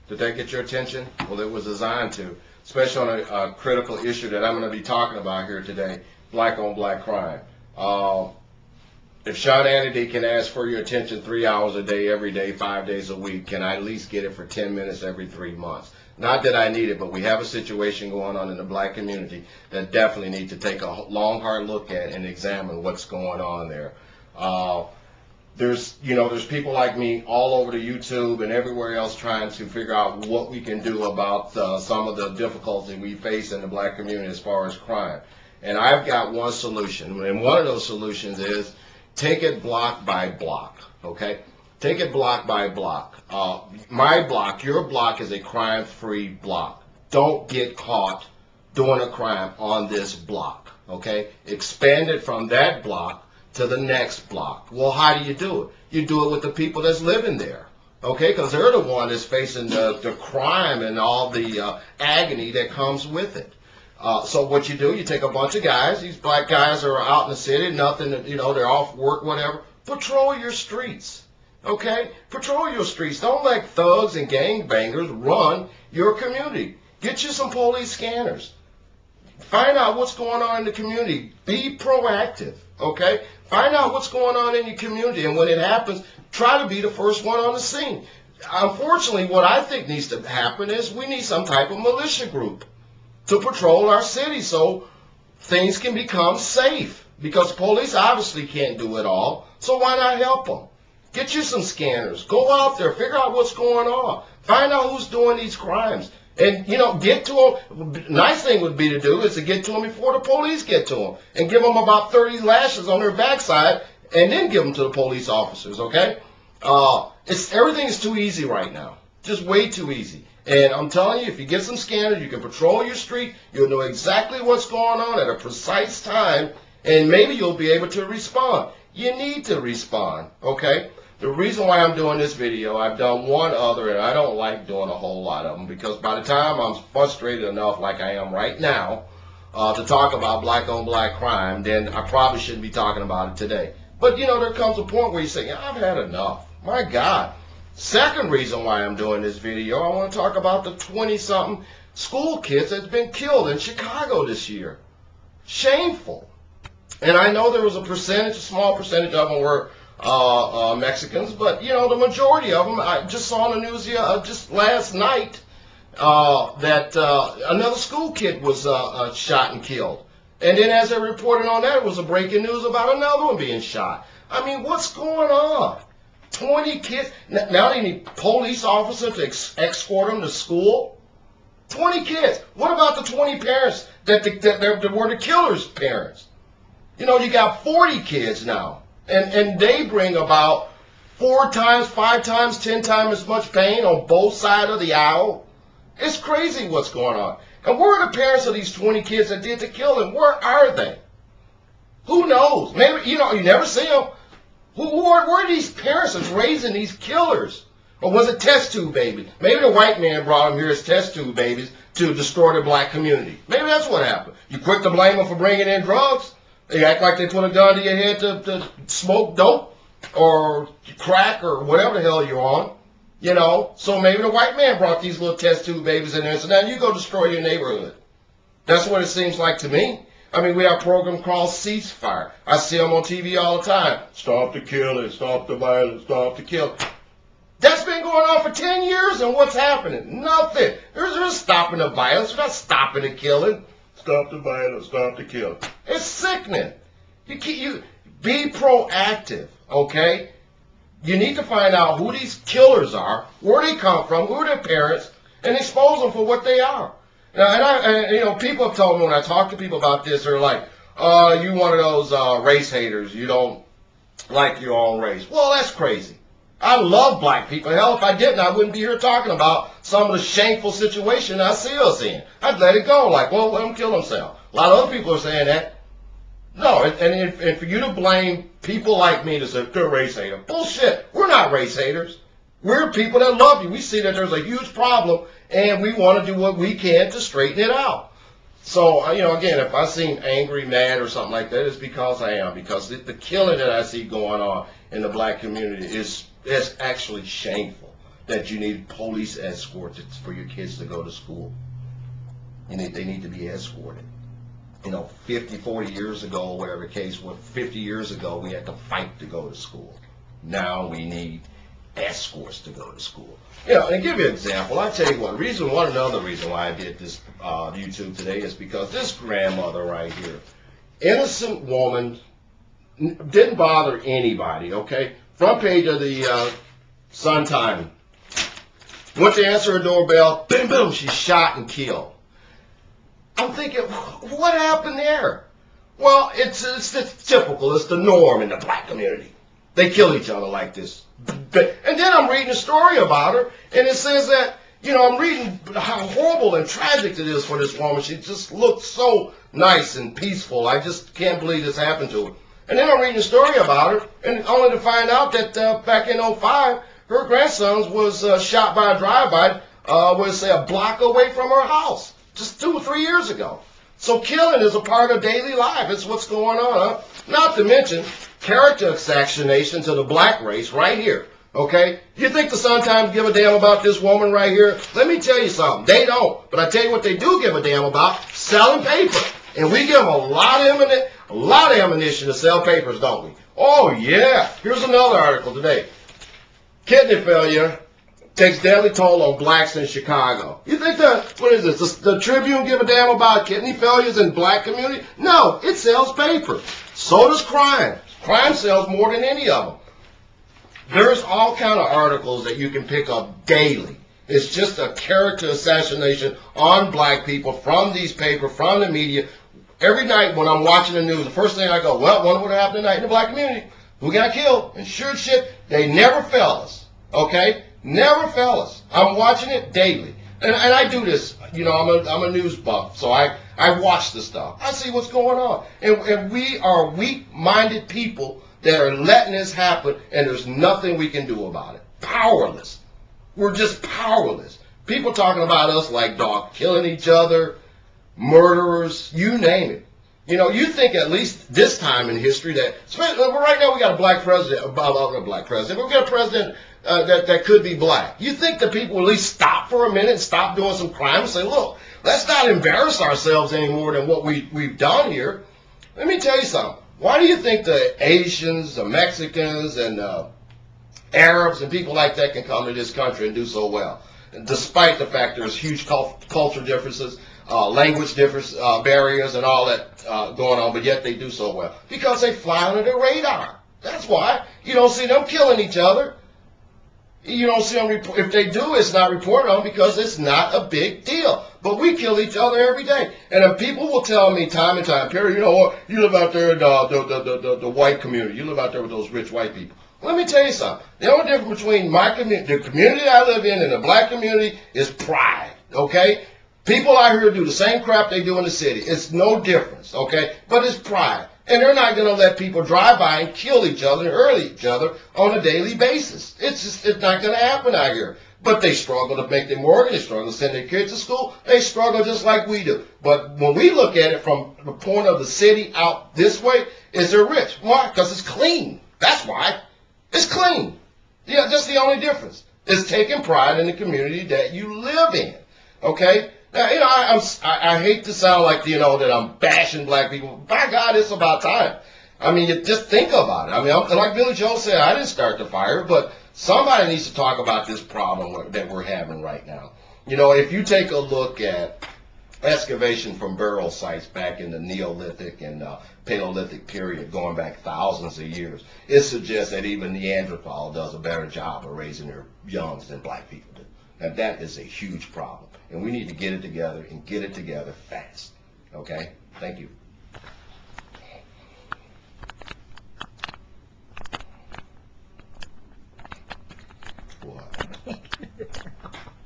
Did that get your attention? Well, it was designed to, especially on a critical issue that I'm going to be talking about here today, black on black crime. If Sean Hannity can ask for your attention 3 hours a day, every day, 5 days a week, can I at least get it for 10 minutes every 3 months? Not that I need it, but we have a situation going on in the black community that definitely need to take a long, hard look at and examine what's going on there. There's people like me all over the YouTube and everywhere else trying to figure out what we can do about some of the difficulty we face in the black community as far as crime. And I've got one solution, and one of those solutions is take it block by block, okay? Take it block by block. My block, your block is a crime-free block. Don't get caught doing a crime on this block, okay? Expand it from that block to the next block. Well, how do? You do it with the people that's living there, okay? Because they're the one that's facing the crime and all the agony that comes with it. So what you do, you take a bunch of guys, these black guys are out in the city, nothing, they're off work, whatever. Patrol your streets, okay? Patrol your streets. Don't let thugs and gangbangers run your community. Get you some police scanners. Find out what's going on in the community. Be proactive, okay? Find out what's going on in your community, and when it happens, try to be the first one on the scene. Unfortunately, what I think needs to happen is we need some type of militia group to patrol our city so things can become safe, because police obviously can't do it all, so why not help them? Get you some scanners. Go out there. Figure out what's going on. Find out who's doing these crimes. And, get to them. Nice thing would be to do is to get to them before the police get to them and give them about 30 lashes on their backside and then give them to the police officers, okay? Everything is too easy right now. Just way too easy. And I'm telling you, if you get some scanners, you can patrol your street. You'll know exactly what's going on at a precise time, and maybe you'll be able to respond. You need to respond, okay? The reason why I'm doing this video, I've done one other, and I don't like doing a whole lot of them, because by the time I'm frustrated enough, like I am right now, to talk about black on black crime, then I probably shouldn't be talking about it today. But, there comes a point where you say, I've had enough. My God. Second reason why I'm doing this video, I want to talk about the 20-something school kids that's been killed in Chicago this year. Shameful. And I know there was a small percentage of them were Mexicans, but, the majority of them, I just saw on the news just last night that another school kid was shot and killed. And then as they reported on that, it was a breaking news about another one being shot. I mean, what's going on? 20 kids. Now they need police officers to escort them to school. 20 kids. What about the 20 parents that were the killer's parents? You got 40 kids now. And they bring about 4 times, 5 times, 10 times as much pain on both sides of the aisle. It's crazy what's going on. And where are the parents of these 20 kids that did the killing? Where are they? Who knows? Maybe, you never see them. Who are these parents that's raising these killers? Or was it test tube babies? Maybe the white man brought them here as test tube babies to destroy the black community. Maybe that's what happened. You quick to blame them for bringing in drugs? They act like they put a gun to your head to smoke dope or crack or whatever the hell you're on. So maybe the white man brought these little test tube babies in there, so now you go destroy your neighborhood. That's what it seems like to me. I mean, we have a program called Ceasefire. I see them on TV all the time. Stop the killing, stop the violence, stop the killing. That's been going on for 10 years, and what's happening? Nothing. There's stopping the violence. They're not stopping the killing. Stop the violence, stop the killing. It's sickening. You be proactive, okay? You need to find out who these killers are, where they come from, who are their parents, and expose them for what they are. Now, and people have told me when I talk to people about this, they're like, you one of those race haters. You don't like your own race. Well, that's crazy. I love black people. Hell, if I didn't, I wouldn't be here talking about some of the shameful situation I see us in. I'd let it go, like, well, let them kill themselves. A lot of other people are saying that. No, and for you to blame people like me to say, they're race hater. Bullshit. We're not race haters. We're people that love you. We see that there's a huge problem, and we want to do what we can to straighten it out. So, again, if I seem angry, mad, or something like that, it's because I am. Because the killing that I see going on in the black community is actually shameful. that you need police escort for your kids to go to school. They need to be escorted. 50, 40 years ago, whatever the case was, 50 years ago, we had to fight to go to school. Now we need escorts to go to school. And to give you an example, I tell you what, another reason why I did this YouTube today is because this grandmother right here, innocent woman, didn't bother anybody, okay? Front page of the Sun Times. Went to answer her doorbell, boom, boom, she's shot and killed. I'm thinking, what happened there? Well, it's typical. It's the norm in the black community. They kill each other like this. And then I'm reading a story about her, and it says that, I'm reading how horrible and tragic it is for this woman. She just looked so nice and peaceful. I just can't believe this happened to her. And then I'm reading a story about her, and only to find out that back in 2005, her grandson was shot by a drive-by, a block away from her house. Just 2 or 3 years ago. So killing is a part of daily life. It's what's going on. Huh? Not to mention character assassination to the black race right here. Okay? You think the Sun-Times give a damn about this woman right here? Let me tell you something. They don't. But I tell you what they do give a damn about: selling paper. And we give them a lot of ammunition to sell papers, don't we? Oh, yeah. Here's another article today. Kidney failure takes deadly toll on blacks in Chicago. You think the Tribune give a damn about kidney failures in black community? No, it sells paper. So does crime. Crime sells more than any of them. There's all kind of articles that you can pick up daily. It's just a character assassination on black people from these papers, from the media. Every night when I'm watching the news, the first thing I go, well, wonder what happened tonight in the black community. Who got killed? And sure shit, they never fail us. Okay? Never fail us. I'm watching it daily. And I do this, I'm a news buff, so I watch the stuff. I see what's going on. And we are weak-minded people that are letting this happen, and there's nothing we can do about it. Powerless. We're just powerless. People talking about us like dog, killing each other, murderers, you name it. You think at least this time in history that, right now we got a black president, we got a president that could be black. You think that people will at least stop for a minute and stop doing some crime and say, look, let's not embarrass ourselves any more than what we've done here. Let me tell you something. Why do you think the Asians, the Mexicans, and Arabs and people like that can come to this country and do so well? And despite the fact there's huge culture differences, language difference, barriers, and all that going on, but yet they do so well. Because they fly under the radar. That's why. You don't see them killing each other. You don't see them, if they do, it's not reported on because it's not a big deal. But we kill each other every day. And if people will tell me time and time, Perry, you live out there in the white community. You live out there with those rich white people. Let me tell you something. The only difference between my community, the community I live in, and the black community is pride, okay? People out here do the same crap they do in the city. It's no difference, okay? But it's pride. And they're not going to let people drive by and kill each other and hurt each other on a daily basis. It's not going to happen out here. But they struggle to make their mortgage. They struggle to send their kids to school. They struggle just like we do. But when we look at it from the point of the city out this way, is they're rich. Why? Because it's clean. That's why. It's clean. Yeah, that's the only difference. It's taking pride in the community that you live in. Okay? Now, I hate to sound like, that I'm bashing black people. By God, it's about time. I mean, you just think about it. I mean, like Billy Joel said, I didn't start the fire, but somebody needs to talk about this problem that we're having right now. If you take a look at excavation from burial sites back in the Neolithic and Paleolithic period, going back thousands of years, it suggests that even Neanderthal does a better job of raising their youngs than black people do. And that is a huge problem. And we need to get it together and get it together fast. Okay? Thank you.